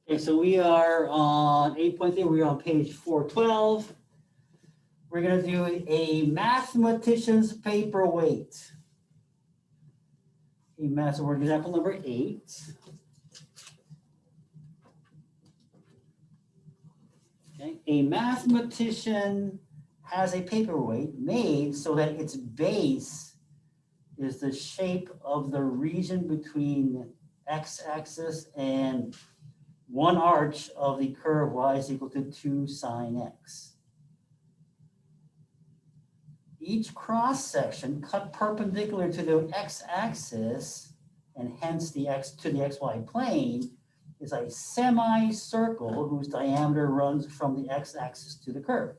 Okay, so we are on 8.3, we're on page 412. We're going to do a mathematician's paperweight. So we're example number 8. Okay. A mathematician has a paperweight made so that its base is the shape of the region between x-axis and one arch of the curve y is equal to 2 sine x. Each cross section cut perpendicular to the x-axis and hence the xy plane is a semicircle whose diameter runs from the x-axis to the curve.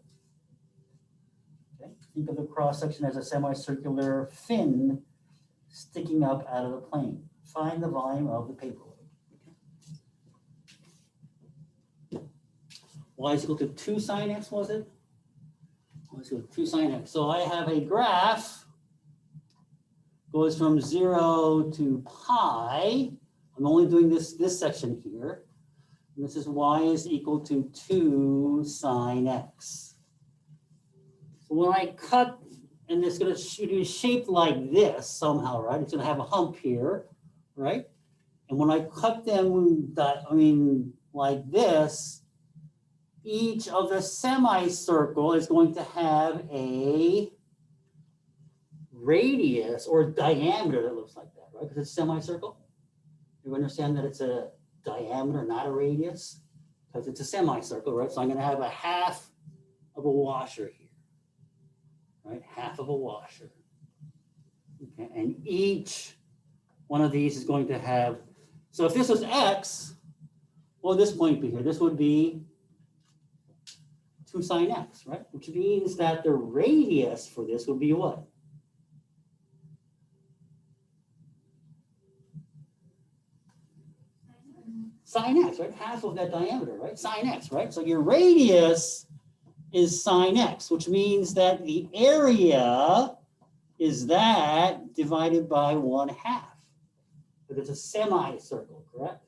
Okay. Think of the cross section as a semicircular fin sticking up out of the plane. Find the volume of the paperweight. Okay. Y is equal to 2 sine x, was it? Y is equal to 2 sine x. So I have a graph goes from 0 to pi. I'm only doing this section here. And this is y is equal to 2 sine x. So when I cut, and it's going to be shaped like this somehow, right? It's going to have a hump here, right? And when I cut them, like this, each of the semicircle is going to have a radius or diameter that looks like that, right? Because it's a semicircle. You understand that it's a diameter, not a radius, because it's a semicircle, right? So I'm going to have a half of a washer here, right? Half of a washer. Okay, and each one of these is going to have, so if this was x, well, this point be here. This would be 2 sine x, right? Which means that the radius for this would be what? Sine x, right? Half of that diameter, right? Sine x, right? So your radius is sine x, which means that the area is that divided by 1/2. But it's a semicircle, correct?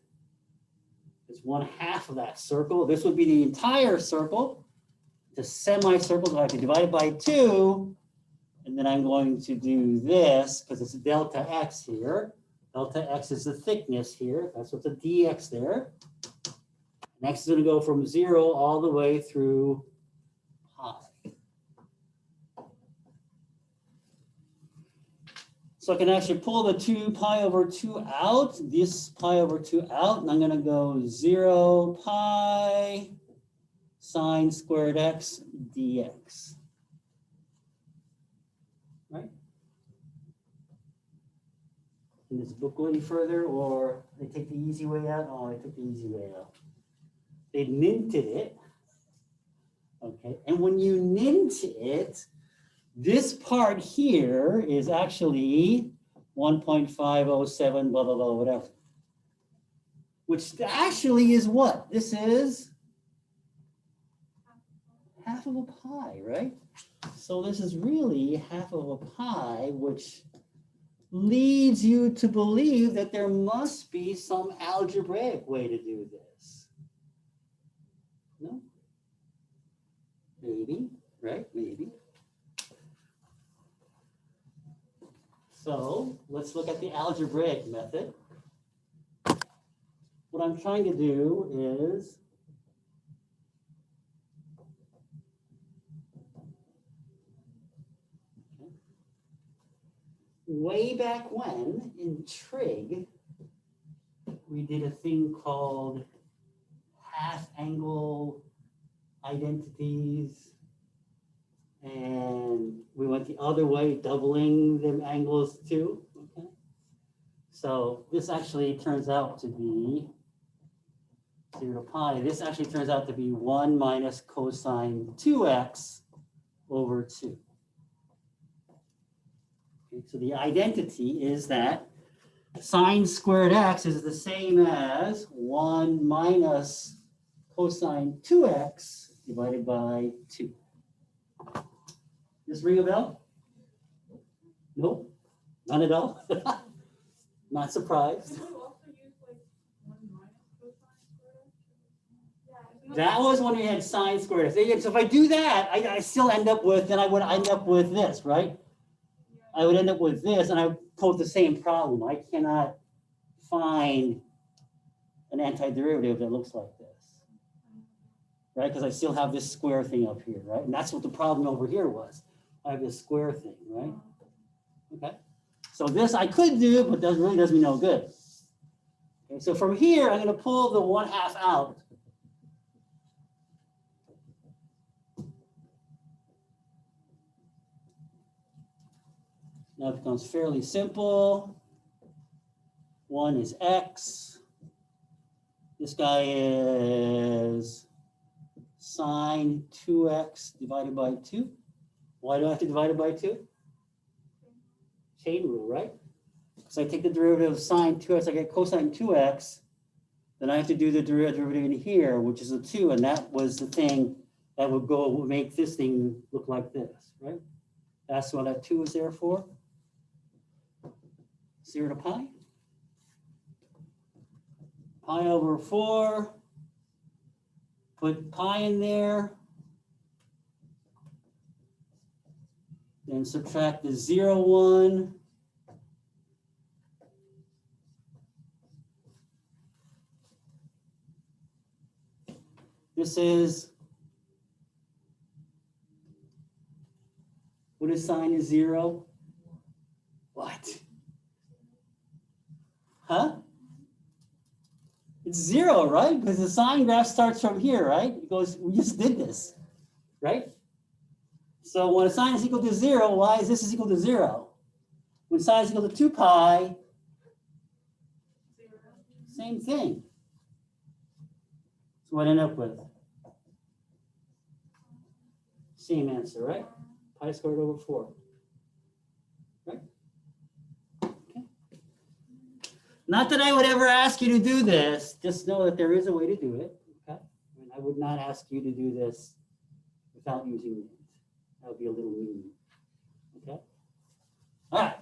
It's 1/2 of that circle. This would be the entire circle. It's a semicircle, so I have to divide it by 2. And then I'm going to do this because it's a delta x here. Delta x is the thickness here. That's what's a dx there. And x is going to go from 0 all the way through pi. So I can actually pull the 2 pi over 2 out, this pi over 2 out, and I'm going to go 0 pi sine squared x dx. Right? Can this book go any further, or they take the easy way out? Oh, they took the easy way out. They minted it. Okay, and when you mint it, this part here is actually 1.507, blah, blah, blah, whatever. Which actually is what? This is half of a pi, right? So this is really half of a pi, which leads you to believe that there must be some algebraic way to do this. No? Maybe, right? Maybe. So let's look at the algebraic method. What I'm trying to do is way back when in trig, we did a thing called half angle identities, and we went the other way, doubling them angles too. Okay, so this actually turns out to be 0 to pi. This actually turns out to be 1 minus cosine 2x over 2. Okay, so the identity is that sine squared x is the same as 1 minus cosine 2x divided by 2. This ring a bell? Nope, not at all. Not surprised. Can you also use like 1 minus cosine squared x? That was when we had sine squared x. So if I do that, I still end up with, then I would end up with this, right? I would end up with this, and I would pose the same problem. I cannot find an antiderivative that looks like this, right? Because I still have this square thing up here, right? And that's what the problem over here was. I have this square thing, right? Okay. So this I could do, but that really does me no good. Okay, so from here, I'm going to pull the 1/2 out. Now it becomes fairly simple. 1 is x. This guy is sine 2x divided by 2. Why do I have to divide it by 2? Chain rule, right? So I take the derivative of sine 2x, I get cosine 2x. Then I have to do the derivative in here, which is a 2, and that was the thing that would make this thing look like this, right? That's what that 2 is there for. 0 to pi. Pi over 4. Put pi in there. Then subtract the 0, 1. This is, what is sine is 0? What? Huh? It's 0, right? Because the sine graph starts from here, right? It goes, we just did this, right? So when sine is equal to 0, why is this equal to 0? When sine is equal to 2 pi, same thing. So what I end up with? Same answer, right? Pi squared over 4. Right? Okay. Not that I would ever ask you to do this. Just know that there is a way to do it. Okay? And I would not ask you to do this without using it. That would be a little mean. Okay? All right.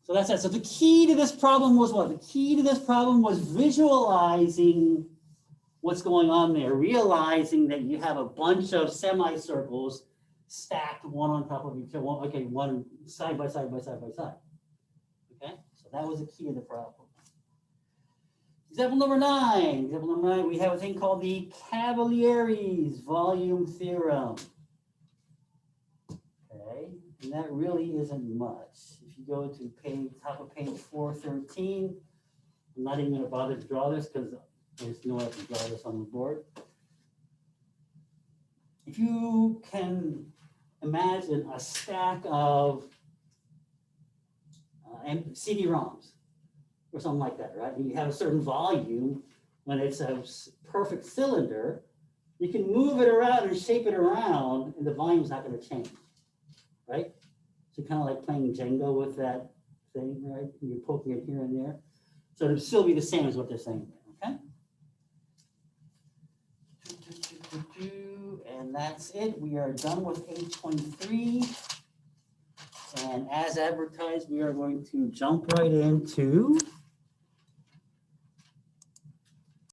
So that's it. So the key to this problem was what? The key to this problem was visualizing what's going on there, realizing that you have a bunch of semicircles stacked one on top of each other, one side by side by side by side. Okay, so that was the key to the problem. Example number 9. Example number 9, we have a thing called the Cavalieri's volume theorem. Okay, and that really isn't much. If you go to top of page 413, I'm not even going to bother to draw this because there's no way I can draw this on the board. If you can imagine a stack of CD-ROMs or something like that, right? And you have a certain volume. When it's a perfect cylinder, you can move it around and shape it around, and the volume's not going to change, right? So kind of like playing Jenga with that thing, right? And you're poking it here and there. So it'll still be the same as what they're saying there, okay? And that's it. We are done with page 23. And as advertised, we are going to jump right into